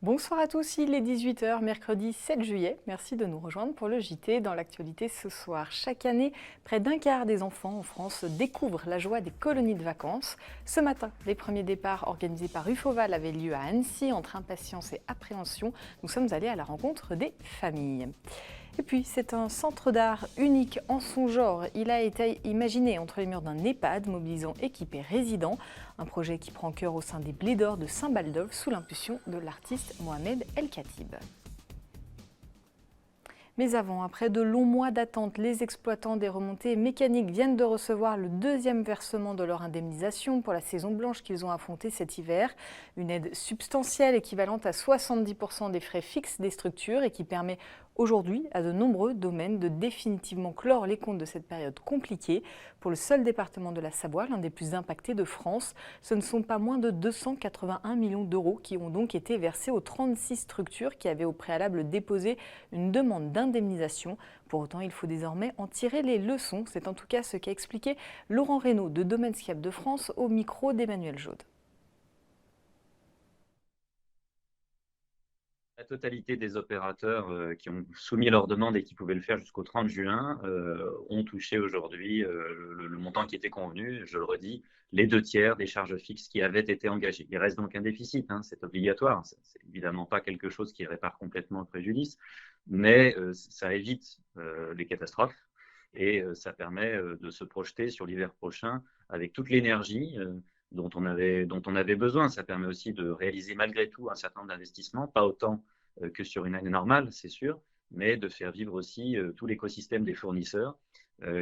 Bonsoir à tous, il est 18h, mercredi 7 juillet. Merci de nous rejoindre pour le JT. Dans l'actualité ce soir, chaque année, près d'un quart des enfants en France découvrent la joie des colonies de vacances. Ce matin, les premiers départs organisés par Ufoval avaient lieu à Annecy. Entre impatience et appréhension, nous sommes allés à la rencontre des familles. Et puis, c'est un centre d'art unique en son genre. Il a été imaginé entre les murs d'un EHPAD, mobilisant équipe et résidents. Un projet qui prend cœur au sein des Blés d'Or de Saint-Baldolph sous l'impulsion de l'artiste Mohamed El Khatib. Mais avant, après de longs mois d'attente, les exploitants des remontées mécaniques viennent de recevoir le deuxième versement de leur indemnisation pour la saison blanche qu'ils ont affrontée cet hiver. Une aide substantielle équivalente à 70% des frais fixes des structures et qui permet aujourd'hui à de nombreux domaines de définitivement clore les comptes de cette période compliquée. Pour le seul département de la Savoie, l'un des plus impactés de France, ce ne sont pas moins de 281 millions d'euros qui ont donc été versés aux 36 structures qui avaient au préalable déposé une demande d'indemnisation. Pour autant, il faut désormais en tirer les leçons. C'est en tout cas ce qu'a expliqué Laurent Reynaud de Domaines Skiables de France au micro d'Emmanuel Jaude. La totalité des opérateurs qui ont soumis leur demande et qui pouvaient le faire jusqu'au 30 juin ont touché aujourd'hui le montant qui était convenu. Je le redis, les 2/3 des charges fixes qui avaient été engagées. Il reste donc un déficit, c'est obligatoire. C'est évidemment pas quelque chose qui répare complètement le préjudice, mais ça évite les catastrophes et ça permet de se projeter sur l'hiver prochain avec toute l'énergie dont on avait besoin. Ça permet aussi de réaliser malgré tout un certain nombre d'investissements, pas autant que sur une année normale, c'est sûr, mais de faire vivre aussi tout l'écosystème des fournisseurs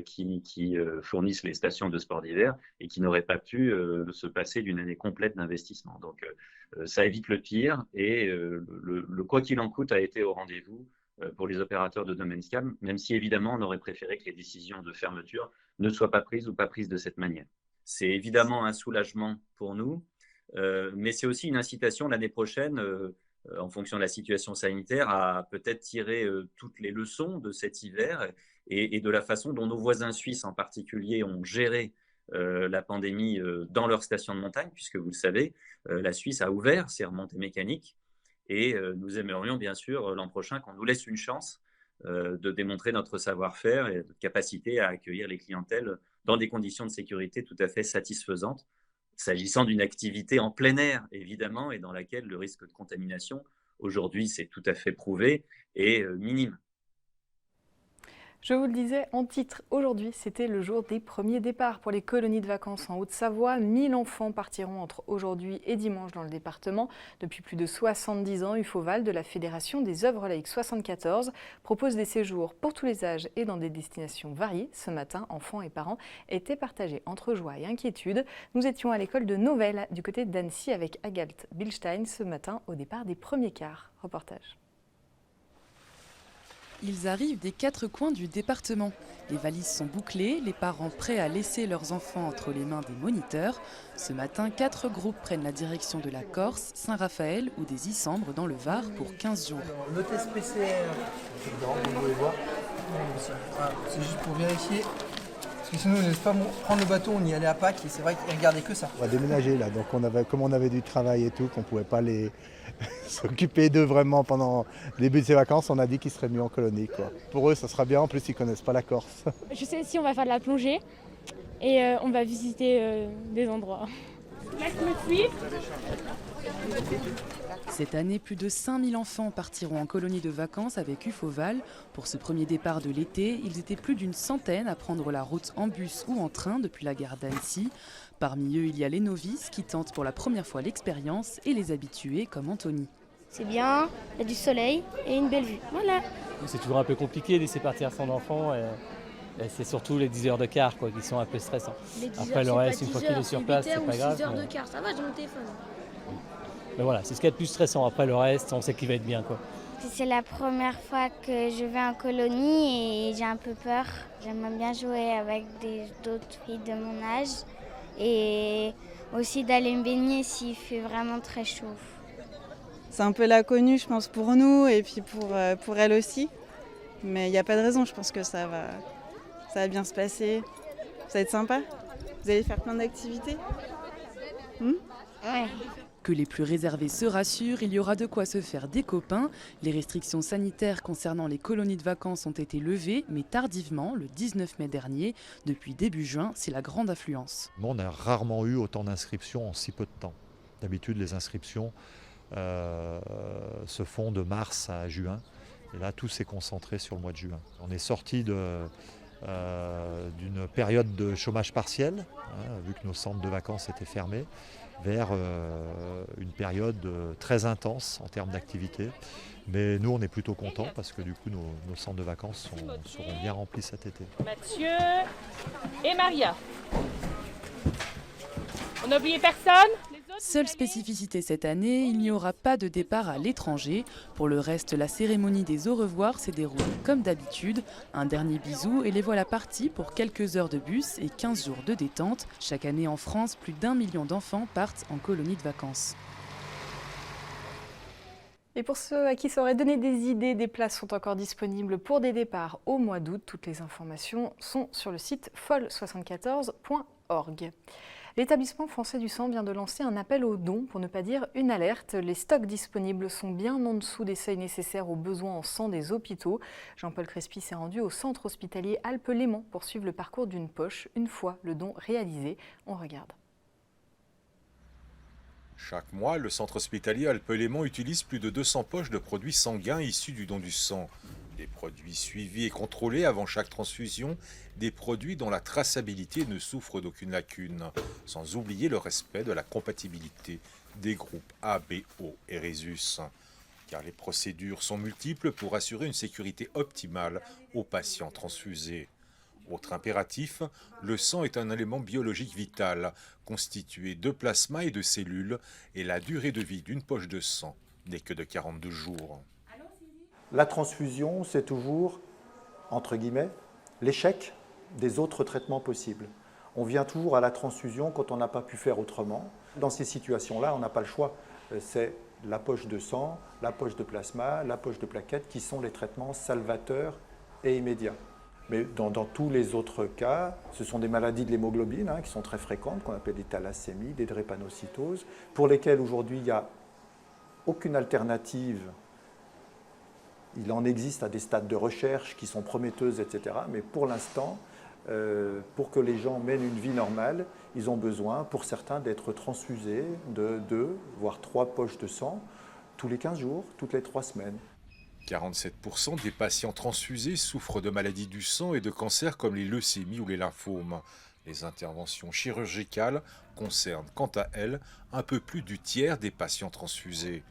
qui fournissent les stations de sport d'hiver et qui n'auraient pas pu se passer d'une année complète d'investissement. Donc ça évite le pire et le quoi qu'il en coûte a été au rendez-vous pour les opérateurs de Domaines Skiables, même si évidemment on aurait préféré que les décisions de fermeture ne soient pas prises ou pas prises de cette manière. C'est évidemment un soulagement pour nous, mais c'est aussi une incitation l'année prochaine, en fonction de la situation sanitaire, à peut-être tirer toutes les leçons de cet hiver et de la façon dont nos voisins suisses en particulier ont géré la pandémie dans leur station de montagne, puisque vous le savez, la Suisse a ouvert ses remontées mécaniques et nous aimerions bien sûr l'an prochain qu'on nous laisse une chance de démontrer notre savoir-faire et notre capacité à accueillir les clientèles dans des conditions de sécurité tout à fait satisfaisantes, s'agissant d'une activité en plein air, évidemment, et dans laquelle le risque de contamination, aujourd'hui, c'est tout à fait prouvé, est minime. Je vous le disais en titre, aujourd'hui c'était le jour des premiers départs pour les colonies de vacances en Haute-Savoie. 1000 enfants partiront entre aujourd'hui et dimanche dans le département. Depuis plus de 70 ans, Ufoval de la Fédération des œuvres laïques 74 propose des séjours pour tous les âges et dans des destinations variées. Ce matin, enfants et parents étaient partagés entre joie et inquiétude. Nous étions à l'école de Novelle du côté d'Annecy avec Agalt Bilstein ce matin au départ des premiers cars. Reportage. Ils arrivent des quatre coins du département. Les valises sont bouclées, les parents prêts à laisser leurs enfants entre les mains des moniteurs. Ce matin, 4 groupes prennent la direction de la Corse, Saint-Raphaël ou des Issambres dans le Var pour 15 jours. Alors, le test PCR, vous pouvez voir. C'est juste pour vérifier. Parce que sinon, on ne laisse pas prendre le bateau, on y allait à Pâques et c'est vrai qu'ils regardaient que ça. On va déménager là, donc comme on avait du travail et tout, qu'on ne pouvait pas les s'occuper d'eux vraiment pendant le début de ces vacances, on a dit qu'ils seraient mieux en colonie, quoi. Pour eux, ça sera bien, en plus ils ne connaissent pas la Corse. Je sais si on va faire de la plongée et on va visiter des endroits. Laisse-moi suivre. Cette année, plus de 5000 enfants partiront en colonie de vacances avec Ufoval. Pour ce premier départ de l'été, ils étaient plus d'une centaine à prendre la route en bus ou en train depuis la gare d'Annecy. Parmi eux, il y a les novices qui tentent pour la première fois l'expérience et les habitués comme Anthony. C'est bien, il y a du soleil et une belle vue. Voilà. C'est toujours un peu compliqué de laisser partir son enfant. Et c'est surtout les 10 heures de quart qui sont un peu stressants. Après le reste, une fois qu'il est sur place, c'est pas grave. 6 heures de quart, ça va, j'ai mon téléphone. Mais voilà, c'est ce qui est le plus stressant. Après le reste, on sait qu'il va être bien, quoi. C'est la première fois que je vais en colonie et j'ai un peu peur. J'aimerais bien jouer avec d'autres filles de mon âge et aussi d'aller me baigner s'il fait vraiment très chaud. C'est un peu l'inconnu, je pense, pour nous et puis pour elle aussi. Mais il n'y a pas de raison, je pense que ça va bien se passer. Ça va être sympa. Vous allez faire plein d'activités. Ouais. Que les plus réservés se rassurent, il y aura de quoi se faire des copains. Les restrictions sanitaires concernant les colonies de vacances ont été levées, mais tardivement, le 19 mai dernier. Depuis début juin, c'est la grande affluence. On a rarement eu autant d'inscriptions en si peu de temps. D'habitude, les inscriptions se font de mars à juin. Et là, tout s'est concentré sur le mois de juin. On est sorti d'une période de chômage partiel, vu que nos centres de vacances étaient fermés, vers une période très intense en termes d'activité. Mais nous, on est plutôt contents parce que du coup, nos centres de vacances seront bien remplis cet été. Mathieu et Maria. On n'a oublié personne ? Seule spécificité cette année, il n'y aura pas de départ à l'étranger. Pour le reste, la cérémonie des au revoir s'est déroulée comme d'habitude. Un dernier bisou et les voilà partis pour quelques heures de bus et 15 jours de détente. Chaque année en France, plus d'1 million d'enfants partent en colonie de vacances. Et pour ceux à qui ça aurait donné des idées, des places sont encore disponibles pour des départs au mois d'août. Toutes les informations sont sur le site folle74.org. L'établissement français du sang vient de lancer un appel aux dons, pour ne pas dire une alerte. Les stocks disponibles sont bien en dessous des seuils nécessaires aux besoins en sang des hôpitaux. Jean-Paul Crespi s'est rendu au centre hospitalier Alpes-Léman pour suivre le parcours d'une poche une fois le don réalisé. On regarde. Chaque mois, le centre hospitalier Alpes-Léman utilise plus de 200 poches de produits sanguins issus du don du sang. Des produits suivis et contrôlés avant chaque transfusion, des produits dont la traçabilité ne souffre d'aucune lacune, sans oublier le respect de la compatibilité des groupes A, B, O et Rhésus. Car les procédures sont multiples pour assurer une sécurité optimale aux patients transfusés. Autre impératif, le sang est un élément biologique vital, constitué de plasma et de cellules, et la durée de vie d'une poche de sang n'est que de 42 jours. La transfusion, c'est toujours, entre guillemets, l'échec des autres traitements possibles. On vient toujours à la transfusion quand on n'a pas pu faire autrement. Dans ces situations-là, on n'a pas le choix. C'est la poche de sang, la poche de plasma, la poche de plaquettes qui sont les traitements salvateurs et immédiats. Mais dans tous les autres cas, ce sont des maladies de l'hémoglobine qui sont très fréquentes, qu'on appelle des thalassémies, des drépanocytoses, pour lesquelles aujourd'hui il n'y a aucune alternative. Il en existe à des stades de recherche qui sont prometteuses, etc. Mais pour l'instant, pour que les gens mènent une vie normale, ils ont besoin, pour certains, d'être transfusés de 2, voire 3 poches de sang tous les 15 jours, toutes les 3 semaines. 47% des patients transfusés souffrent de maladies du sang et de cancers comme les leucémies ou les lymphomes. Les interventions chirurgicales concernent, quant à elles, un peu plus du tiers des patients transfusés.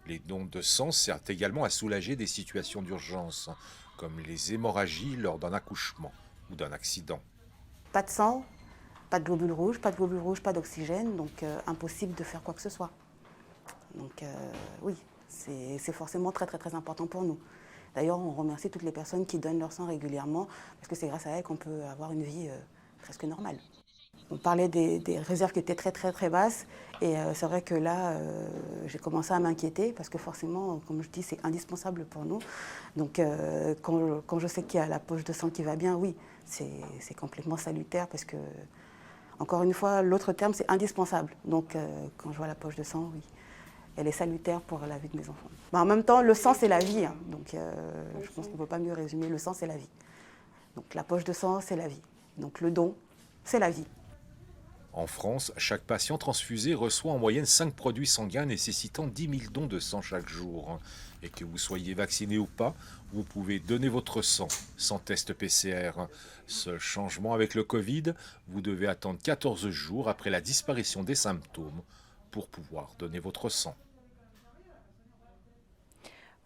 Les dons de sang servent également à soulager des situations d'urgence, comme les hémorragies lors d'un accouchement ou d'un accident. Pas de sang, pas de globules rouges, pas d'oxygène, donc impossible de faire quoi que ce soit. Donc oui, c'est forcément très important pour nous. D'ailleurs, on remercie toutes les personnes qui donnent leur sang régulièrement, parce que c'est grâce à elles qu'on peut avoir une vie presque normale. On parlait des réserves qui étaient très basses, et c'est vrai que là, j'ai commencé à m'inquiéter, parce que forcément, comme je dis, c'est indispensable pour nous. Donc quand je sais qu'il y a la poche de sang qui va bien, oui, c'est complètement salutaire, parce que, encore une fois, l'autre terme, c'est indispensable. Donc quand je vois la poche de sang, oui, elle est salutaire pour la vie de mes enfants. En même temps, le sang, c'est la vie, donc je pense qu'on ne peut pas mieux résumer, le sang, c'est la vie. Donc la poche de sang, c'est la vie. Donc le don, c'est la vie. En France, chaque patient transfusé reçoit en moyenne 5 produits sanguins nécessitant 10 000 dons de sang chaque jour. Et que vous soyez vacciné ou pas, vous pouvez donner votre sang sans test PCR. Seul changement avec le Covid, vous devez attendre 14 jours après la disparition des symptômes pour pouvoir donner votre sang.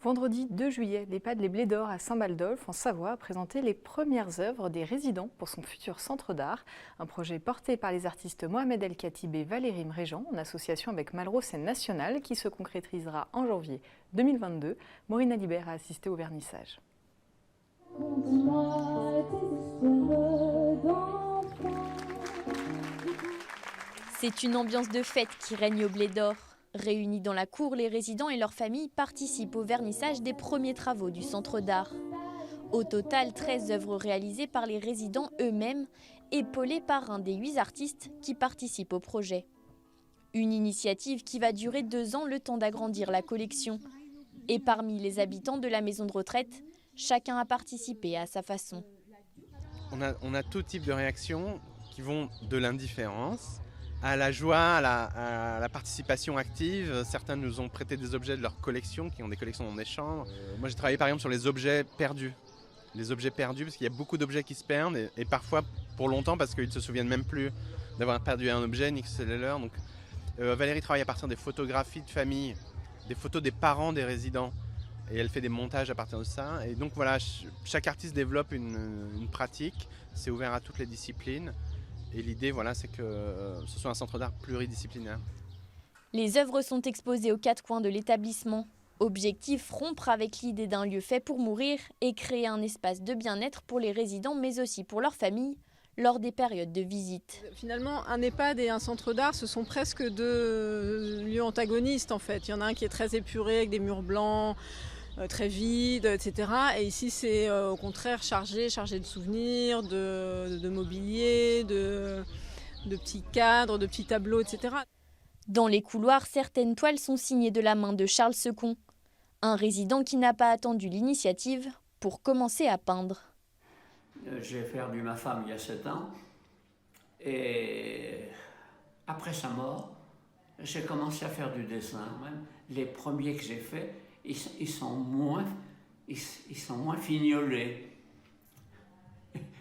Vendredi 2 juillet, l'EHPAD Les Blés d'Or à Saint-Baldolphe, en Savoie, a présenté les premières œuvres des résidents pour son futur centre d'art. Un projet porté par les artistes Mohamed El Khatib et Valérie Mréjean, en association avec Malraux Scène Nationale, qui se concrétisera en janvier 2022. Maureen Alibert a assisté au vernissage. C'est une ambiance de fête qui règne au Blé d'Or. Réunis dans la cour, les résidents et leurs familles participent au vernissage des premiers travaux du centre d'art. Au total, 13 œuvres réalisées par les résidents eux-mêmes, épaulés par un des 8 artistes qui participent au projet. Une initiative qui va durer 2 ans, le temps d'agrandir la collection. Et parmi les habitants de la maison de retraite, chacun a participé à sa façon. On a tout type de réactions qui vont de l'indifférence à la joie, à la participation active. Certains nous ont prêté des objets de leur collection, qui ont des collections dans des chambres. Moi j'ai travaillé par exemple sur les objets perdus. Les objets perdus, parce qu'il y a beaucoup d'objets qui se perdent, et parfois pour longtemps parce qu'ils ne se souviennent même plus d'avoir perdu un objet, ni que c'est le leur. Donc, Valérie travaille à partir des photographies de famille, des photos des parents des résidents. Et elle fait des montages à partir de ça. Et donc voilà, chaque artiste développe une pratique. C'est ouvert à toutes les disciplines. Et l'idée, voilà, c'est que ce soit un centre d'art pluridisciplinaire. Les œuvres sont exposées aux 4 coins de l'établissement. Objectif, rompre avec l'idée d'un lieu fait pour mourir et créer un espace de bien-être pour les résidents, mais aussi pour leurs familles, lors des périodes de visite. Finalement, un EHPAD et un centre d'art, ce sont presque 2 lieux antagonistes en fait. Il y en a un qui est très épuré avec des murs blancs, très vides, etc. Et ici, c'est au contraire chargé de souvenirs, de mobilier, de petits cadres, de petits tableaux, etc. Dans les couloirs, certaines toiles sont signées de la main de Charles Second, un résident qui n'a pas attendu l'initiative pour commencer à peindre. J'ai perdu ma femme il y a 7 ans et après sa mort, j'ai commencé à faire du dessin. Même les premiers que j'ai faits, ils sont moins fignolés.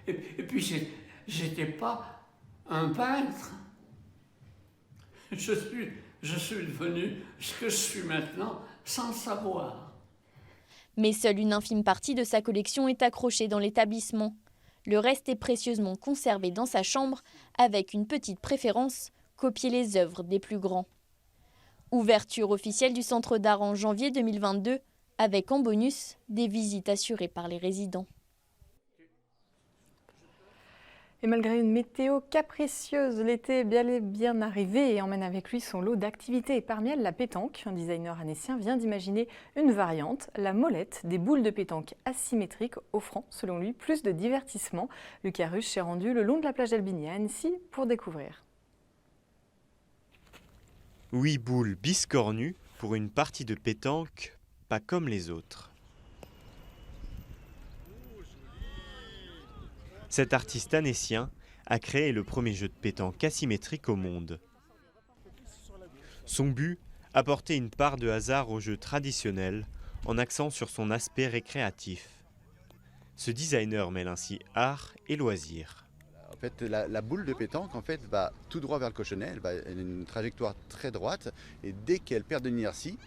Et puis j'étais pas un peintre. Je suis devenu ce que je suis maintenant sans le savoir. Mais seule une infime partie de sa collection est accrochée dans l'établissement. Le reste est précieusement conservé dans sa chambre, avec une petite préférence, copier les œuvres des plus grands. Ouverture officielle du centre d'art en janvier 2022, avec en bonus des visites assurées par les résidents. Et malgré une météo capricieuse, l'été est bien arrivé et emmène avec lui son lot d'activités. Parmi elles, la pétanque. Un designer annécien vient d'imaginer une variante, la molette, des boules de pétanque asymétriques, offrant, selon lui, plus de divertissement. Lucas Ruche s'est rendu le long de la plage d'Albigny à Annecy pour découvrir. 8 boules biscornues pour une partie de pétanque pas comme les autres. Cet artiste annécien a créé le premier jeu de pétanque asymétrique au monde. Son but, apporter une part de hasard au jeu traditionnel en accent sur son aspect récréatif. Ce designer mêle ainsi art et loisir. En fait, la boule de pétanque va tout droit vers le cochonnet, elle a une trajectoire très droite et dès qu'elle perd de l'inertie,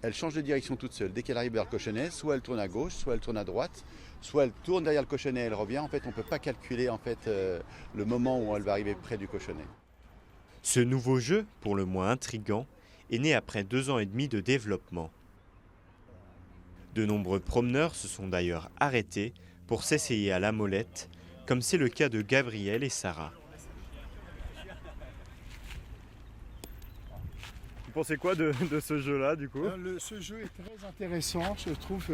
elle change de direction toute seule. Dès qu'elle arrive vers le cochonnet, soit elle tourne à gauche, soit elle tourne à droite, soit elle tourne derrière le cochonnet et elle revient. En fait, on ne peut pas calculer le moment où elle va arriver près du cochonnet. Ce nouveau jeu, pour le moins intriguant, est né après 2 ans et demi de développement. De nombreux promeneurs se sont d'ailleurs arrêtés pour s'essayer à la molette, comme c'est le cas de Gabriel et Sarah. Vous pensez quoi de ce jeu-là, du coup ? Ce jeu est très intéressant, je trouve.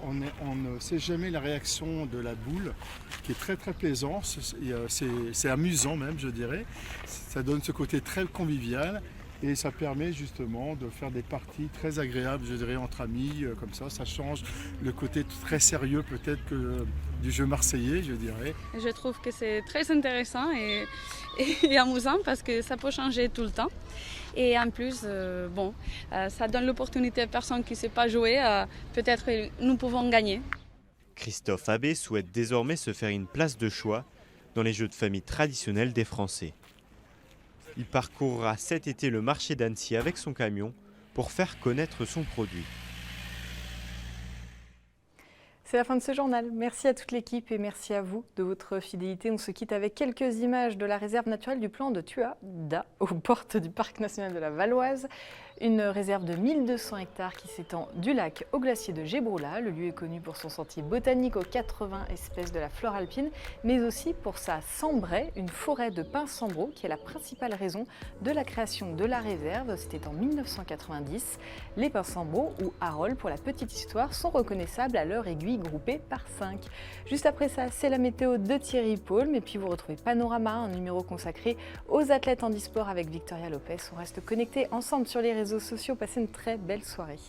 On ne sait jamais la réaction de la boule, qui est très très plaisant. C'est amusant même, je dirais. Ça donne ce côté très convivial et ça permet justement de faire des parties très agréables, je dirais, entre amis, comme ça. Ça change le côté très sérieux peut-être que du jeu marseillais, je dirais. Je trouve que c'est très intéressant et amusant parce que ça peut changer tout le temps. Et en plus, ça donne l'opportunité à personne qui ne sait pas jouer, peut-être que nous pouvons gagner. Christophe Abbé souhaite désormais se faire une place de choix dans les jeux de famille traditionnels des Français. Il parcourra cet été le marché d'Annecy avec son camion pour faire connaître son produit. C'est la fin de ce journal. Merci à toute l'équipe et merci à vous de votre fidélité. On se quitte avec quelques images de la réserve naturelle du plan de Tuada aux portes du Parc national de la Valoise. Une réserve de 1200 hectares qui s'étend du lac au glacier de Gebroula. Le lieu est connu pour son sentier botanique aux 80 espèces de la flore alpine, mais aussi pour sa sambraie, une forêt de pins sambraux qui est la principale raison de la création de la réserve. C'était en 1990. Les pins sambraux, ou Harold pour la petite histoire, sont reconnaissables à leur aiguille groupée par 5. Juste après ça, c'est la météo de Thierry Paul, et puis vous retrouvez Panorama, un numéro consacré aux athlètes handisport avec Victoria Lopez. On reste connectés ensemble sur les réseaux sociaux. Passez une très belle soirée.